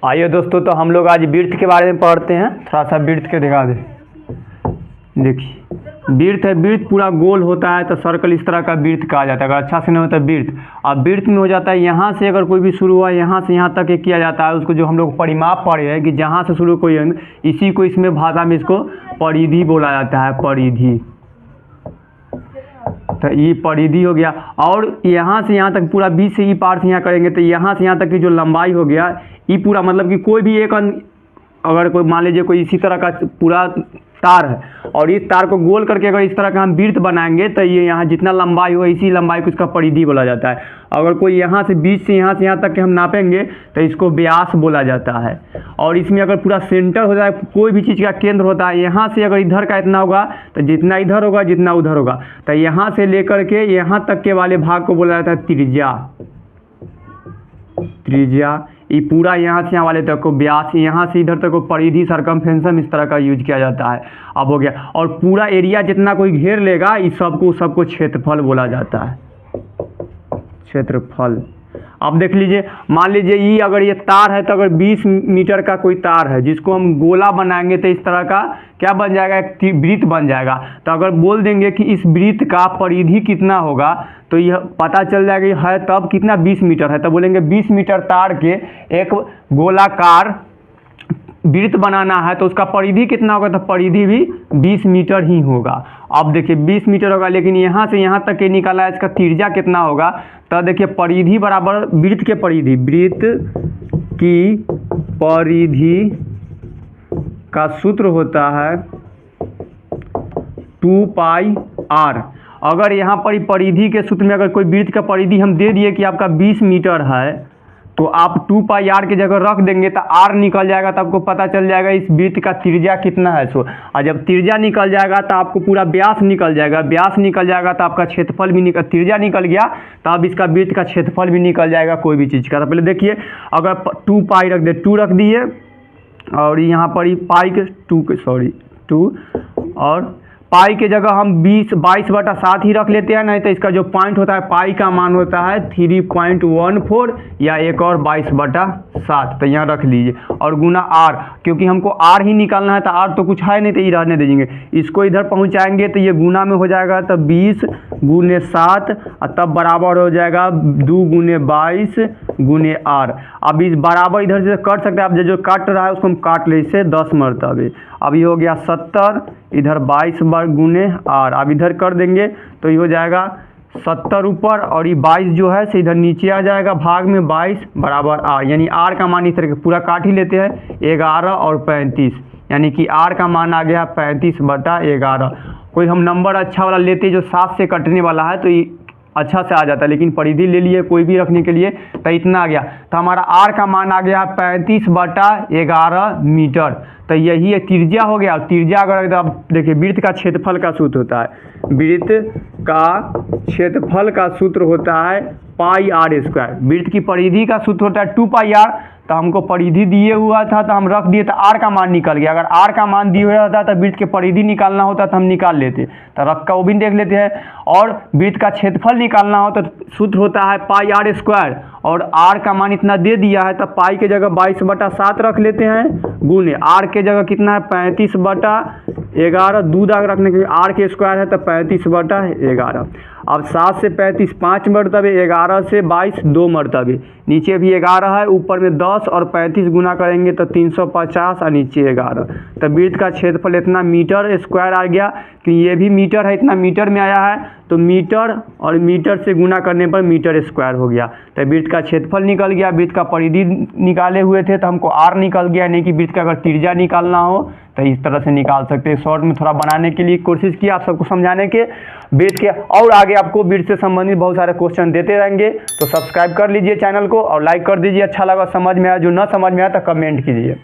आइए दोस्तों, तो हम लोग आज वृत्त के बारे में पढ़ते हैं। थोड़ा सा वृत्त के दिखा दे। देखिए, वृत्त है, वृत्त पूरा गोल होता है तो सर्कल इस तरह का वृत्त कहा जाता है। अगर अच्छा से नहीं होता वृत्त, अब वृत्त में हो जाता है यहाँ से अगर कोई भी शुरू हुआ यहाँ से यहाँ तक एक किया जाता है, उसको जो हम लोग परिमाप पढ़े हैं कि जहाँ से शुरू कोई, इसी को इसमें भाषा में इसको परिधि बोला जाता है। परिधि, तो ये परिधि हो गया। और यहाँ से यहाँ तक पूरा बीच से ई पार से यहाँ करेंगे तो यहाँ से यहाँ तक की जो लंबाई हो गया, ये पूरा मतलब कि कोई भी एक अगर कोई मान लीजिए कोई इसी तरह का पूरा तार है और इस तार को गोल करके अगर इस तरह का हम वृत्त बनाएंगे तो ये यहाँ जितना लंबाई हो इसी लंबाई को इसका परिधि बोला जाता है। अगर कोई यहाँ से बीच से यहाँ तक के हम नापेंगे तो इसको व्यास बोला जाता है। और इसमें अगर पूरा सेंटर होता है, कोई भी चीज़ का केंद्र होता है, यहाँ से अगर इधर का इतना होगा तो जितना इधर होगा जितना उधर होगा, तो यहाँ से लेकर के यहाँ तक के वाले भाग को बोला जाता है त्रिज्या। त्रिज्या ये पूरा यहाँ से यहाँ वाले तक को व्यास, यहाँ से इधर तक को परिधि, सरकमफेरेंस इस तरह का यूज किया जाता है। अब हो गया। और पूरा एरिया जितना कोई घेर लेगा इस सबको क्षेत्रफल बोला जाता है। क्षेत्रफल। अब देख लीजिए, मान लीजिए ये अगर ये तार है तो अगर 20 मीटर का कोई तार है जिसको हम गोला बनाएंगे तो इस तरह का क्या बन जाएगा, एक वृत्त बन जाएगा। तो अगर बोल देंगे कि इस वृत्त का परिधि कितना होगा तो यह पता चल जाएगा है तब कितना 20 मीटर है, तो बोलेंगे 20 मीटर तार के एक गोलाकार वृत्त बनाना है तो उसका परिधि कितना होगा, तो परिधि भी 20 मीटर ही होगा। अब देखिए 20 मीटर होगा, लेकिन यहाँ से यहाँ तक के निकाला है, इसका त्रिज्या कितना होगा, तो देखिए परिधि बराबर वृत्त के परिधि, वृत्त की परिधि का सूत्र होता है 2 पाई r। अगर यहाँ पर परिधि के सूत्र में अगर कोई वृत्त का परिधि हम दे दिए कि आपका 20 मीटर है तो आप 2 पाई r की जगह रख देंगे तो r निकल जाएगा, तो आपको पता चल जाएगा इस वृत्त का त्रिज्या कितना है। सो और जब त्रिज्या निकल जाएगा तो आपको पूरा व्यास निकल जाएगा, व्यास निकल जाएगा तो आपका क्षेत्रफल भी त्रिज्या निकल गया तो अब इसका वृत्त का क्षेत्रफल भी निकल जाएगा कोई भी चीज़ का। तो पहले देखिए, अगर 2 पाई रख दे, 2 रख दिए और यहाँ पर पाई के 2 और पाई के जगह हम 22/7 ही रख लेते हैं, नहीं तो इसका जो पॉइंट होता है पाई का मान होता है 3.14 या एक और 22/7, तो यहाँ रख लीजिए। और गुना r, क्योंकि हमको r ही निकालना है तो r तो कुछ है नहीं तो ये रहने दीजिए। इसको इधर पहुँचाएंगे तो ये गुना में हो जाएगा, तो 20 गुने 7 और तब बराबर हो जाएगा 2 गुने 22 गुने r। अब इस बराबर इधर से कट सकते हैं, अब जो काट रहा है उसको हम काट ले इससे 10 मरतबे। अब ये हो गया 70, इधर 22 गुने r। अब इधर कर देंगे तो ये हो जाएगा 70 ऊपर और ये 22 जो है से इधर नीचे आ जाएगा, भाग में 22 बराबर r, यानी r का मान इस तरह पूरा काट ही लेते हैं 11 और 35, यानी कि r का मान आ गया 35/11। कोई हम नंबर अच्छा वाला लेते जो 7 से कटने वाला है तो ये अच्छा से आ जाता है, लेकिन परिधि ले लिए कोई भी रखने के लिए तो इतना आ गया, तो हमारा r का मान आ गया 35/11 मीटर। तो यही है त्रिज्या हो गया। त्रिज्या अगर आप देखिए, वृत्त का क्षेत्रफल का सूत्र होता है, वृत्त का क्षेत्रफल का सूत्र होता है पाई r स्क्वायर। वृत्त की परिधि का सूत्र होता है 2 पाई r। तो हमको परिधि दिए हुआ था तो हम रख दिए तो r का मान निकल गया। अगर r का मान दिया हुआ था तो वृत्त के परिधि निकालना होता तो हम निकाल लेते, तो रख का वो भी देख लेते हैं। और वृत्त का क्षेत्रफल निकालना हो तो सूत्र होता है पाई r स्क्वायर, और r का मान इतना दे दिया है तो पाई के जगह 22/7 रख लेते हैं, गुने r के जगह कितना है 35/11, 2 दाग रखने के r के स्क्वायर है तो 35/11। अब 7 से 35 5 मरतबे, 11 से 22 2 मरतबे, नीचे भी 11 है, ऊपर में 10 और 35 गुना करेंगे तो 350 और नीचे 11। तो वृत्त का क्षेत्रफल इतना मीटर स्क्वायर आ गया, कि ये भी मीटर है, इतना मीटर में आया है तो मीटर और मीटर से गुना करने पर मीटर स्क्वायर हो गया। तो वृत्त का क्षेत्रफल निकल गया। वृत्त का परिधि निकाले हुए थे तो हमको r निकल गया, नहीं कि वृत्त का अगर त्रिज्या निकालना हो तो इस तरह से निकाल सकते हैं। शॉर्ट में थोड़ा बनाने के लिए कोशिश की आप सबको समझाने के वृत्त के, और आगे आपको वृत्त से संबंधित बहुत सारे क्वेश्चन देते रहेंगे। तो सब्सक्राइब कर लीजिए चैनल को और लाइक कर दीजिए, अच्छा लगा समझ में आया, जो ना समझ में आया तो कमेंट कीजिए।